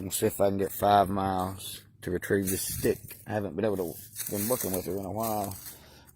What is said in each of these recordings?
We'll see if I can get 5 miles to retrieve this stick. I haven't been able to been working with her in a while.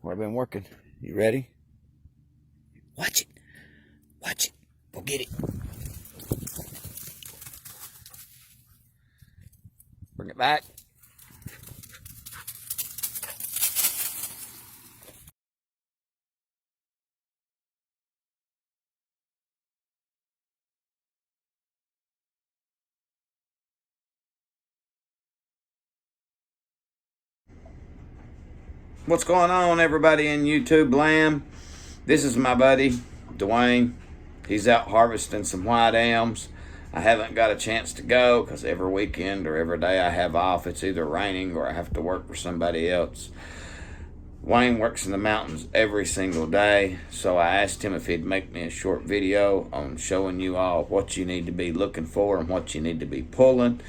Where I've been working. You ready? Watch it. Watch it. Go get it. Bring it back. What's going on, everybody in YouTube land? This is my buddy Dwayne. He's out harvesting some white elms. I haven't got a chance to go because every weekend or every day I have off, it's either raining or I have to work for somebody else. Wayne works in the mountains every single day, so I asked him if he'd make me a short video on showing you all what you need to be looking for and what you need to be pulling.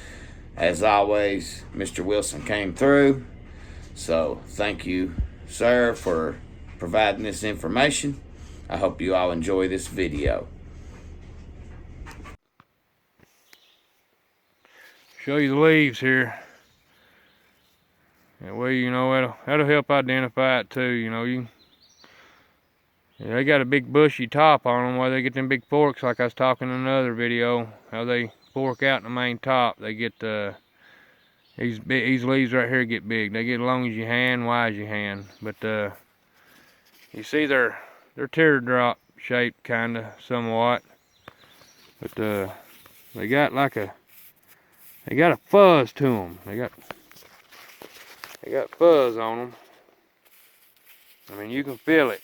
As always, Mr. Wilson came through, so thank you, sir, for providing this information. I hope you all enjoy this video. Show you the leaves here. That way, you know, that'll help identify it too. You know, they got a big bushy top on them. Where they get them big forks, like I was talking in another video, how they fork out in the main top. They get these leaves right here get big. They get as long as your hand, wide as your hand. But you see they're teardrop shaped, kinda, somewhat. But they got a fuzz to them. They got fuzz on them. I mean, you can feel it.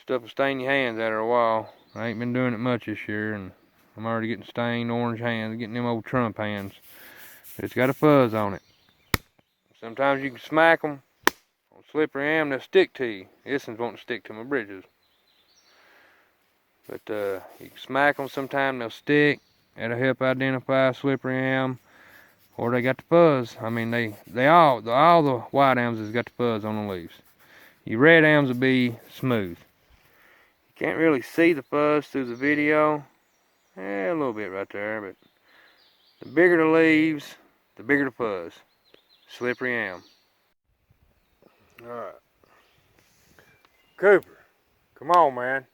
Stuff will stain your hands after a while. I ain't been doing it much this year, and I'm already getting stained orange hands, getting them old Trump hands. But it's got a fuzz on it. Sometimes you can smack them on slippery elm, they'll stick to you. This one's wanting to stick to my bridges. But you can smack them, sometimes they'll stick. That'll help identify slippery elm. Or they got the fuzz. I mean, all the white elms has got the fuzz on the leaves. Your red elms will be smooth. You can't really see the fuzz through the video. A little bit right there, but the bigger the leaves, the bigger the fuzz. Slippery elm. Alright. Cooper, come on, man.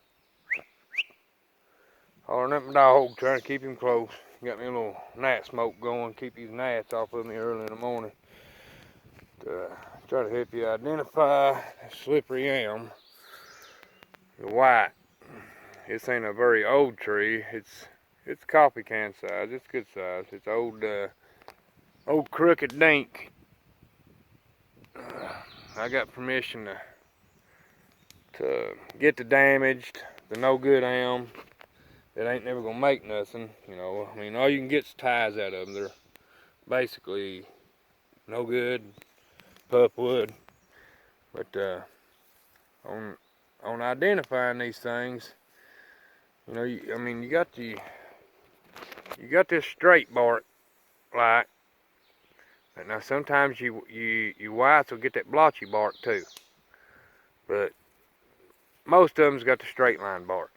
Hollering at my dog, trying to keep him close. Got me a little gnat smoke going, keep these gnats off of me early in the morning. Try to help you identify slippery elm. The white. This ain't a very old tree. It's coffee can size. It's good size. It's old crooked dink. I got permission to get the damaged, the no good elm. It ain't never gonna make nothing, you know. I mean, all you can get is ties out of them. They're basically no good, pup wood. But on identifying these things, you know, you got this straight bark, like. But now sometimes you whites will get that blotchy bark too. But most of them's got the straight line bark.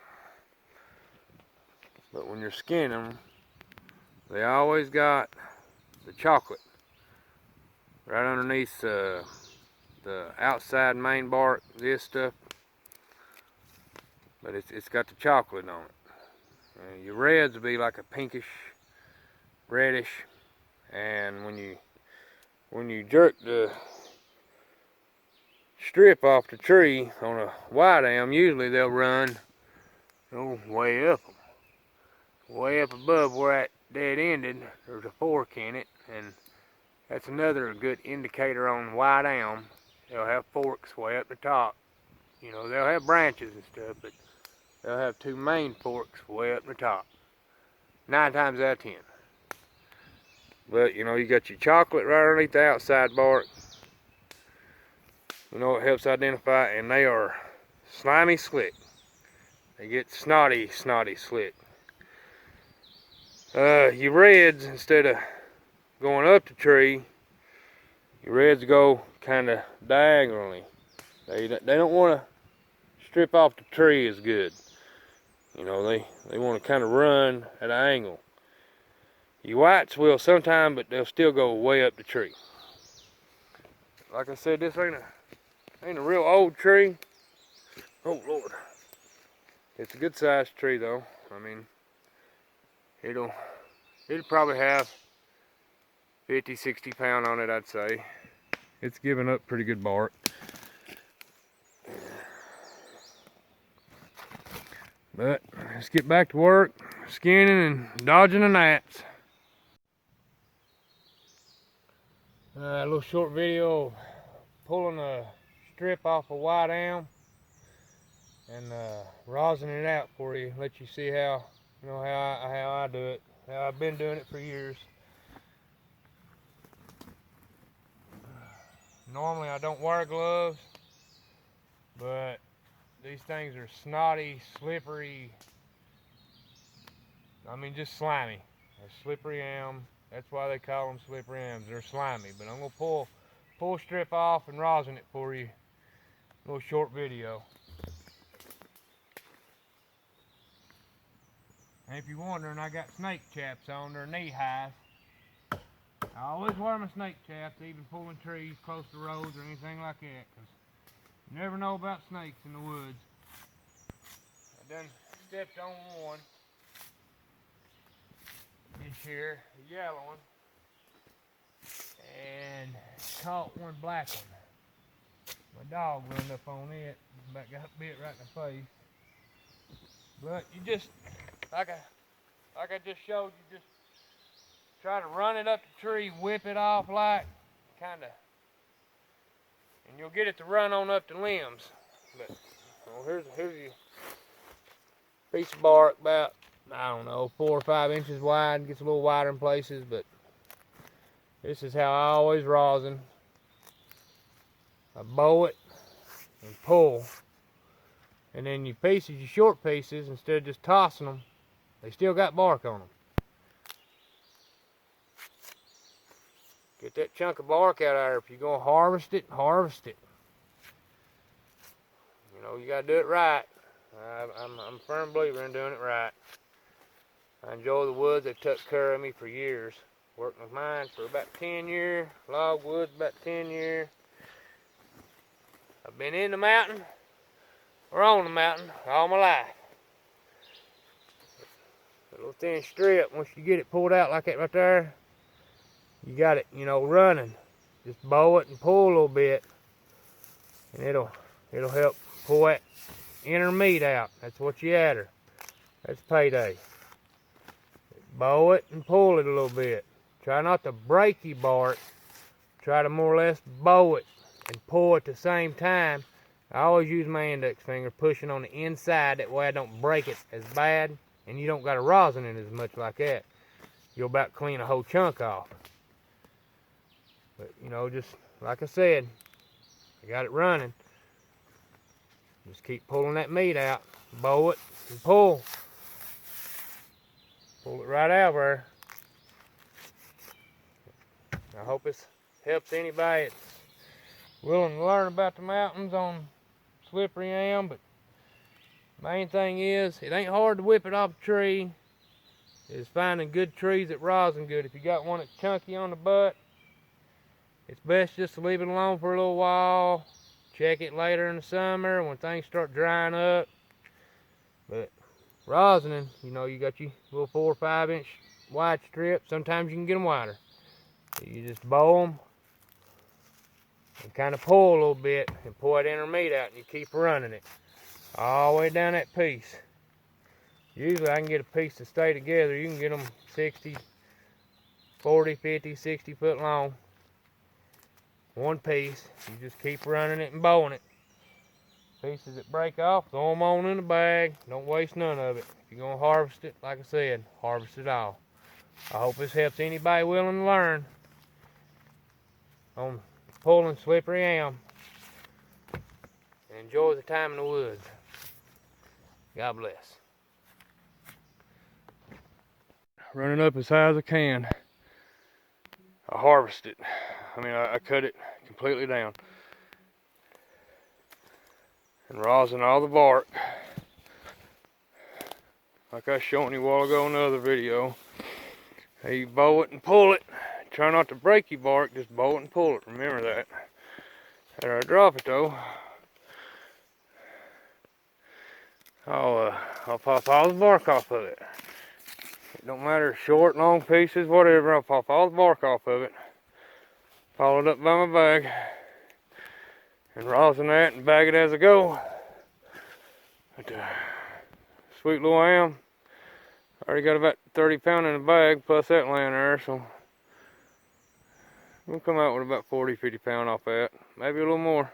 But when you're skinning them, they always got the chocolate right underneath the outside main bark, this stuff. But it's got the chocolate on it. Your reds will be like a pinkish, reddish, and when you jerk the strip off the tree on a white elm, usually they'll run way up them. Way up above where that dead ended, there's a fork in it, and that's another good indicator on white elm. They'll have forks way up the top. You know, they'll have branches and stuff, but they'll have two main forks way up the top. 9 times out of 10. But you know, you got your chocolate right underneath the outside bark. You know, it helps identify, and they are slimy slick. They get snotty slick. Your reds, instead of going up the tree, your reds go kind of diagonally. They don't want to strip off the tree as good. You know, they want to kind of run at an angle. Your whites will sometime, but they'll still go way up the tree. Like I said, this ain't a real old tree. Oh Lord. It's a good sized tree though. I mean, it'll probably have 50, 60 pound on it, I'd say. It's giving up pretty good bark. But let's get back to work, skinning and dodging the gnats. A little short video of pulling a strip off a white elm and rosining it out for you. Let you see how how I do it. How I've been doing it for years. Normally I don't wear gloves, but these things are snotty, slippery. I mean, just slimy. A slippery elm. That's why they call them slippery elms. They're slimy. But I'm gonna pull a strip off and rosin it for you. A little short video. And if you're wondering, I got snake chaps on. They're knee high. I always wear my snake chaps, even pulling trees close to roads or anything like that, because you never know about snakes in the woods. I done stepped on one this year, a yellow one, and caught one black one. My dog run up on it, about got bit right in the face. But you just, like I just showed you, just try to run it up the tree, whip it off like, kinda, and you'll get it to run on up the limbs. But here's your piece of bark about, I don't know, 4 or 5 inches wide. Gets a little wider in places, but this is how I always rosin. I bow it and pull, and then your pieces, your short pieces, instead of just tossing them, they still got bark on them. Get that chunk of bark out of there. If you're gonna harvest it, harvest it. You know, you gotta do it right. I'm a firm believer in doing it right. I enjoy the woods. They've took care of me for years. Worked with mine for about 10 years. Log woods about 10 years. I've been in the mountain or on the mountain all my life. A little thin strip, once you get it pulled out like that right there, you got it, you know, running. Just bow it and pull a little bit, and it'll help pull that inner meat out. That's what you add her. That's payday. Bow it and pull it a little bit. Try not to break your bark. Try to more or less bow it and pull at the same time. I always use my index finger pushing on the inside. That way I don't break it as bad, and you don't got to rosin it as much like that. You'll about clean a whole chunk off. But, you know, just like I said, I got it running. Just keep pulling that meat out. Bow it and pull. Pull it right out there. I hope this helps anybody that's willing to learn about the mountains on slippery elm. But main thing is, it ain't hard to whip it off a tree. It's finding good trees that rosin good. If you got one that's chunky on the butt, it's best just to leave it alone for a little while. Check it later in the summer when things start drying up. But rosining, you know, you got your little 4 or 5 inch wide strips. Sometimes you can get them wider. So you just bow them and kind of pull a little bit and pull that inner meat out, and you keep running it all the way down that piece. Usually I can get a piece to stay together. You can get them 60, 40, 50, 60 foot long. One piece. You just keep running it and bowing it. Pieces that break off, throw them on in the bag. Don't waste none of it. If you're going to harvest it, like I said, harvest it all. I hope this helps anybody willing to learn on pulling slippery elm. And enjoy the time in the woods. God bless. Running up as high as I can. I harvest it. I cut it completely down. And rosin all the bark. Like I was showing you a while ago in another video. You bow it and pull it. Try not to break your bark, just bow it and pull it. Remember that. After I drop it though, I'll pop all the bark off of it. It don't matter, short, long pieces, whatever. I'll pop all the bark off of it. Follow it up by my bag. And rosin that and bag it as I go. But, sweet little elm. Already got about 30 pounds in the bag, plus that laying there, so we'll come out with about 40, 50 pounds off that. Maybe a little more.